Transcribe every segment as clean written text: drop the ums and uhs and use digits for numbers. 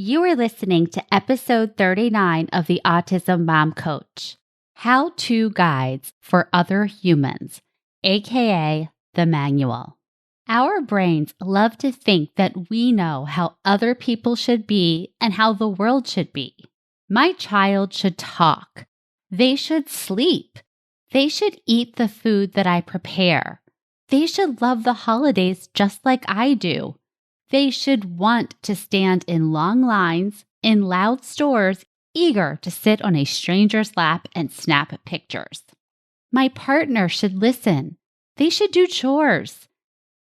You are listening to episode 39 of the Autism Mom Coach, How-To Guides for Other Humans, aka the Manual. Our brains love to think that we know how other people should be and how the world should be. My child should talk. They should sleep. They should eat the food that I prepare. They should love the holidays just like I do. They should want to stand in long lines, in loud stores, eager to sit on a stranger's lap and snap pictures. My partner should listen. They should do chores.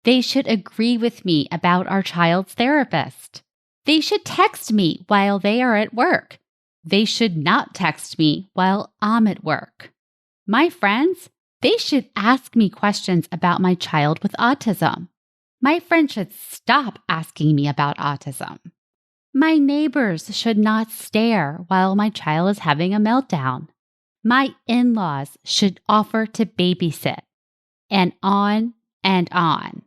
They should agree with me about our child's therapist. They should text me while they are at work. They should not text me while I'm at work. My friends, they should ask me questions about my child with autism. My friends should stop asking me about autism. My neighbors should not stare while my child is having a meltdown. My in-laws should offer to babysit. And on and on.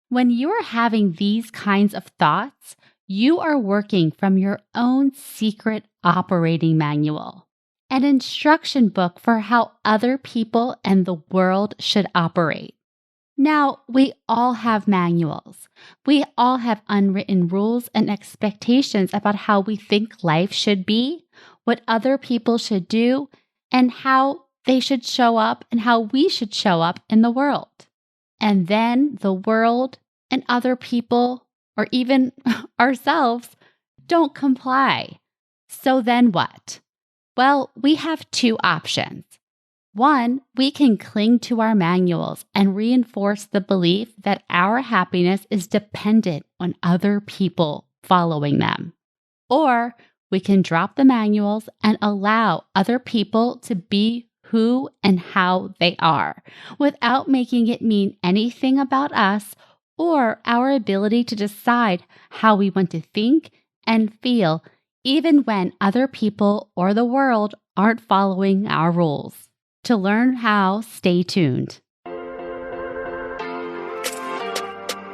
When you are having these kinds of thoughts, you are working from your own secret operating manual, an instruction book for how other people and the world should operate. Now, we all have manuals. We all have unwritten rules and expectations about how we think life should be, what other people should do, and how they should show up and how we should show up in the world. And then the world and other people, or even ourselves, don't comply. So then what? Well, we have two options. One, we can cling to our manuals and reinforce the belief that our happiness is dependent on other people following them. Or we can drop the manuals and allow other people to be who and how they are, without making it mean anything about us or our ability to decide how we want to think and feel, even when other people or the world aren't following our rules. To learn how, stay tuned.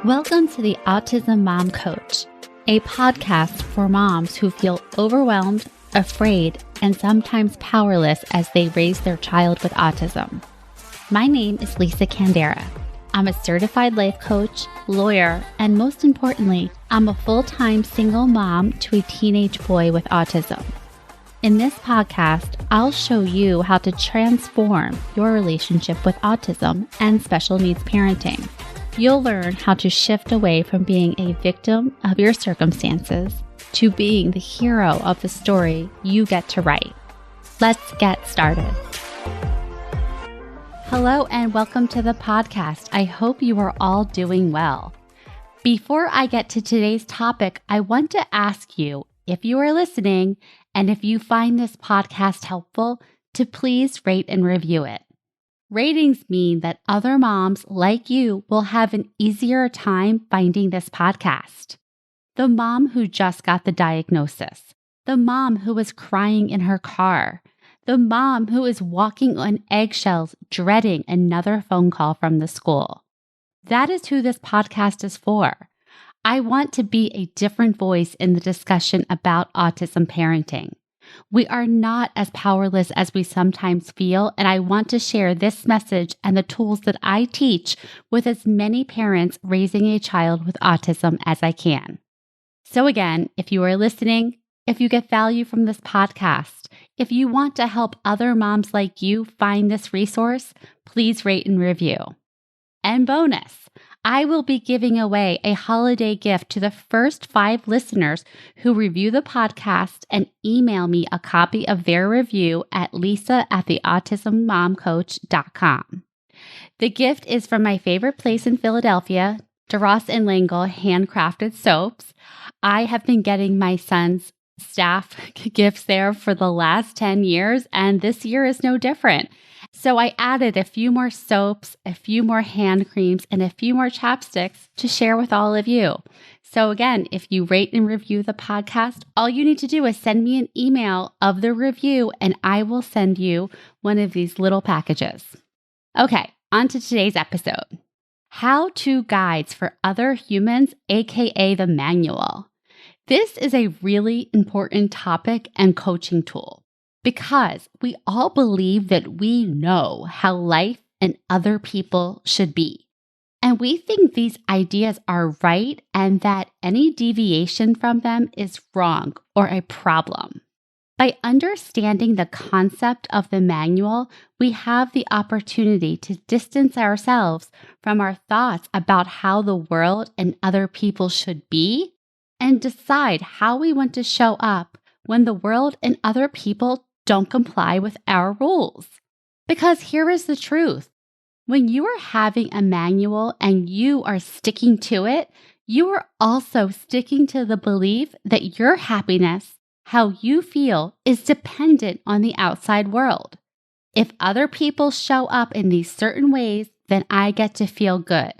Welcome to the Autism Mom Coach, a podcast for moms who feel overwhelmed, afraid, and sometimes powerless as they raise their child with autism. My name is Lisa Candera. I'm a certified life coach, lawyer, and most importantly, I'm a full-time single mom to a teenage boy with autism. In this podcast, I'll show you how to transform your relationship with autism and special needs parenting. You'll learn how to shift away from being a victim of your circumstances to being the hero of the story you get to write. Let's get started. Hello and welcome to the podcast. I hope you are all doing well. Before I get to today's topic, I want to ask you, if you are listening and if you find this podcast helpful, to please rate and review it. Ratings mean that other moms like you will have an easier time finding this podcast. The mom who just got the diagnosis, the mom who was crying in her car, the mom who is walking on eggshells, dreading another phone call from the school. That is who this podcast is for. I want to be a different voice in the discussion about autism parenting. We are not as powerless as we sometimes feel, and I want to share this message and the tools that I teach with as many parents raising a child with autism as I can. So again, if you are listening, if you get value from this podcast, if you want to help other moms like you find this resource, please rate and review. And bonus, I will be giving away a holiday gift to the first 5 listeners who review the podcast and email me a copy of their review at lisa@theautismmomcoach.com. The gift is from my favorite place in Philadelphia, DeRoss and Langle handcrafted soaps. I have been getting my son's staff gifts there for the last 10 years, and this year is no different. So I added a few more soaps, a few more hand creams, and a few more chapsticks to share with all of you. So again, if you rate and review the podcast, all you need to do is send me an email of the review and I will send you one of these little packages. Okay, on to today's episode. How-To Guides for Other Humans, aka the Manual. This is a really important topic and coaching tool because we all believe that we know how life and other people should be. And we think these ideas are right and that any deviation from them is wrong or a problem. By understanding the concept of the manual, we have the opportunity to distance ourselves from our thoughts about how the world and other people should be and decide how we want to show up when the world and other people don't comply with our rules. Because here is the truth. When you are having a manual and you are sticking to it, you are also sticking to the belief that your happiness, how you feel, is dependent on the outside world. If other people show up in these certain ways, then I get to feel good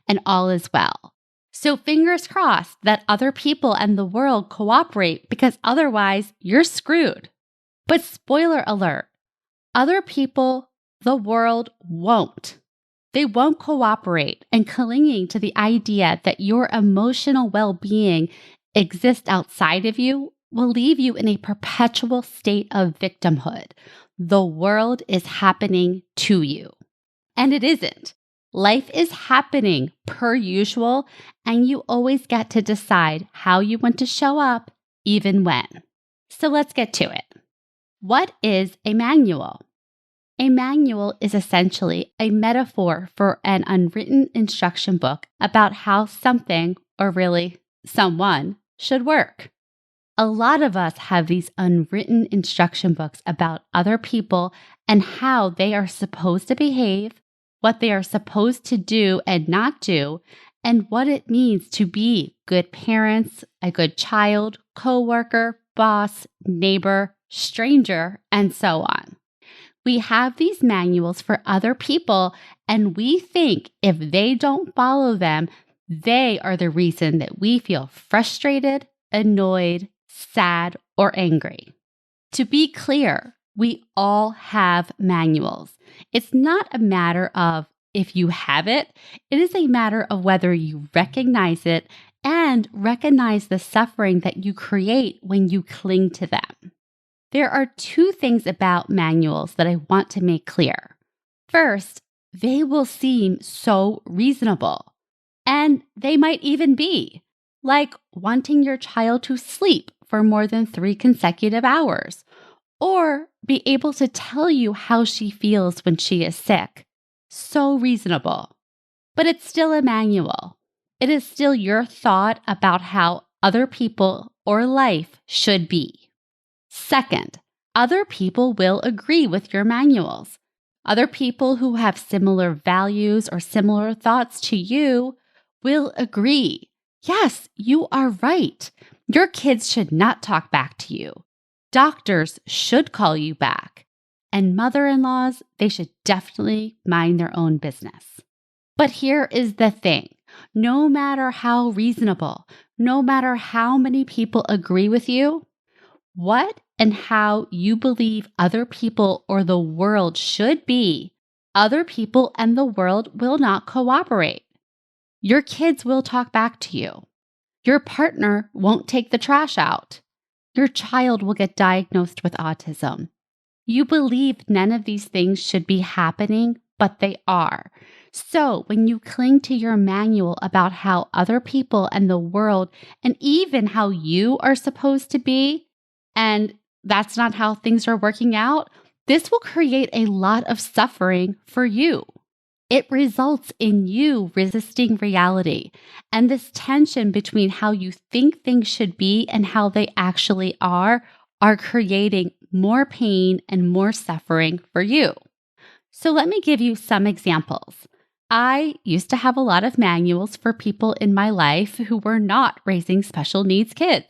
and all is well. So fingers crossed that other people and the world cooperate because otherwise you're screwed. But spoiler alert, other people, the world won't. They won't cooperate, and clinging to the idea that your emotional well-being exists outside of you will leave you in a perpetual state of victimhood. The world is happening to you. And it isn't. Life is happening per usual, and you always get to decide how you want to show up, even when. So let's get to it. What is a manual? A manual is essentially a metaphor for an unwritten instruction book about how something, or really someone, should work. A lot of us have these unwritten instruction books about other people and how they are supposed to behave, what they are supposed to do and not do, and what it means to be good parents, a good child, coworker, boss, neighbor, stranger, and so on. We have these manuals for other people, and we think if they don't follow them, they are the reason that we feel frustrated, annoyed, sad, or angry. To be clear, we all have manuals. It's not a matter of if you have it, it is a matter of whether you recognize it and recognize the suffering that you create when you cling to them. There are two things about manuals that I want to make clear. First, they will seem so reasonable, and they might even be, like wanting your child to sleep for more than 3 consecutive hours, or be able to tell you how she feels when she is sick. So reasonable. But it's still a manual. It is still your thought about how other people or life should be. Second, other people will agree with your manuals. Other people who have similar values or similar thoughts to you will agree. Yes, you are right. Your kids should not talk back to you. Doctors should call you back. And mother-in-laws, they should definitely mind their own business. But here is the thing. No matter how reasonable, no matter how many people agree with you, what and how you believe other people or the world should be, other people and the world will not cooperate. Your kids will talk back to you. Your partner won't take the trash out. Your child will get diagnosed with autism. You believe none of these things should be happening, but they are. So when you cling to your manual about how other people and the world and even how you are supposed to be, and that's not how things are working out, this will create a lot of suffering for you. It results in you resisting reality and this tension between how you think things should be and how they actually are creating more pain and more suffering for you. So let me give you some examples. I used to have a lot of manuals for people in my life who were not raising special needs kids.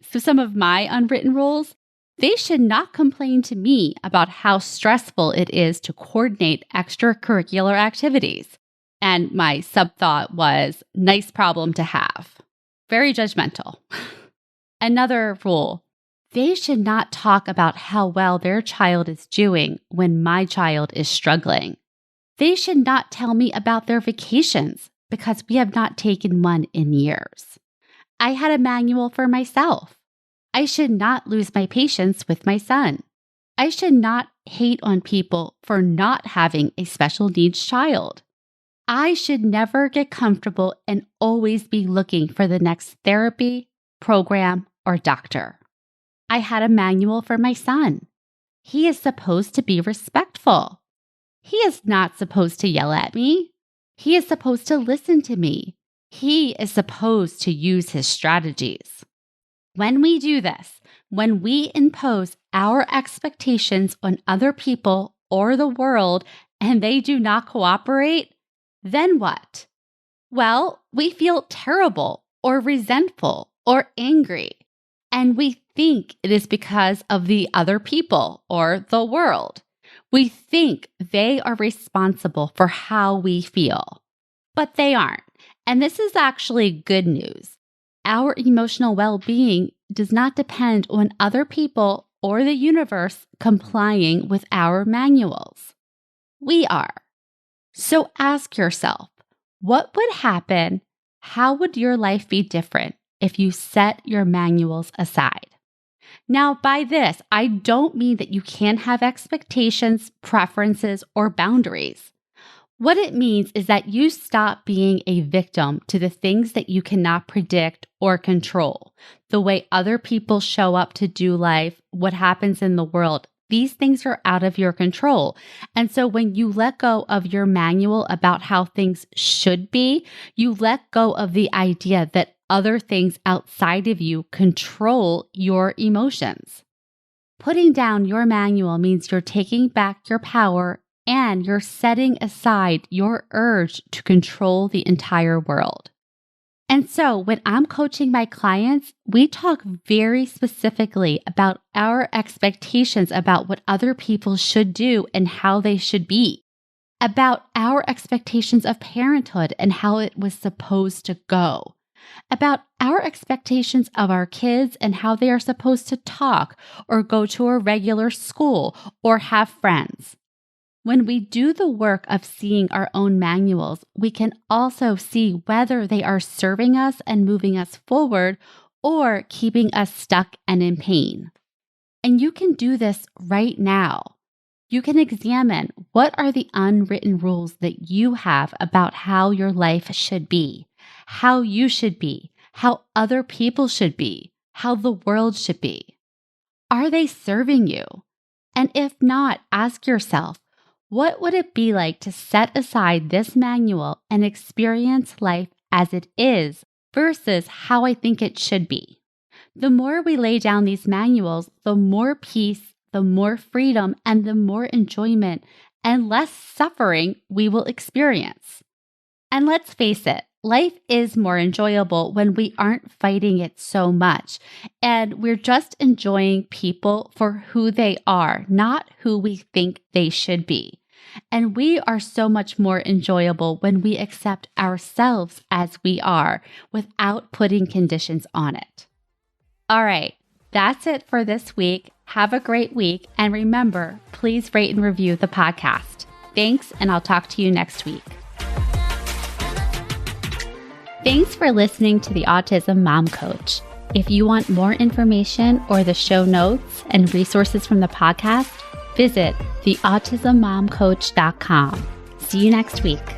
So some of my unwritten rules, they should not complain to me about how stressful it is to coordinate extracurricular activities. And my sub-thought was, nice problem to have. Very judgmental. Another rule, they should not talk about how well their child is doing when my child is struggling. They should not tell me about their vacations because we have not taken one in years. I had a manual for myself. I should not lose my patience with my son. I should not hate on people for not having a special needs child. I should never get comfortable and always be looking for the next therapy, program, or doctor. I had a manual for my son. He is supposed to be respectful. He is not supposed to yell at me. He is supposed to listen to me. He is supposed to use his strategies. When we do this, when we impose our expectations on other people or the world and they do not cooperate, then what? Well, we feel terrible or resentful or angry, and we think it is because of the other people or the world. We think they are responsible for how we feel, but they aren't. And this is actually good news. Our emotional well-being does not depend on other people or the universe complying with our manuals. We are. So ask yourself, what would happen? How would your life be different if you set your manuals aside? Now, by this, I don't mean that you can't have expectations, preferences, or boundaries. What it means is that you stop being a victim to the things that you cannot predict or control, the way other people show up to do life, what happens in the world. These things are out of your control. And so when you let go of your manual about how things should be, you let go of the idea that other things outside of you control your emotions. Putting down your manual means you're taking back your power and you're setting aside your urge to control the entire world. And so when I'm coaching my clients, we talk very specifically about our expectations about what other people should do and how they should be, about our expectations of parenthood and how it was supposed to go, about our expectations of our kids and how they are supposed to talk or go to a regular school or have friends. When we do the work of seeing our own manuals, we can also see whether they are serving us and moving us forward or keeping us stuck and in pain. And you can do this right now. You can examine what are the unwritten rules that you have about how your life should be, how you should be, how other people should be, how the world should be. Are they serving you? And if not, ask yourself, what would it be like to set aside this manual and experience life as it is versus how I think it should be? The more we lay down these manuals, the more peace, the more freedom, and the more enjoyment and less suffering we will experience. And let's face it, life is more enjoyable when we aren't fighting it so much and we're just enjoying people for who they are, not who we think they should be. And we are so much more enjoyable when we accept ourselves as we are without putting conditions on it. All right, that's it for this week. Have a great week. And remember, please rate and review the podcast. Thanks, and I'll talk to you next week. Thanks for listening to the Autism Mom Coach. If you want more information or the show notes and resources from the podcast, visit theautismmomcoach.com. See you next week.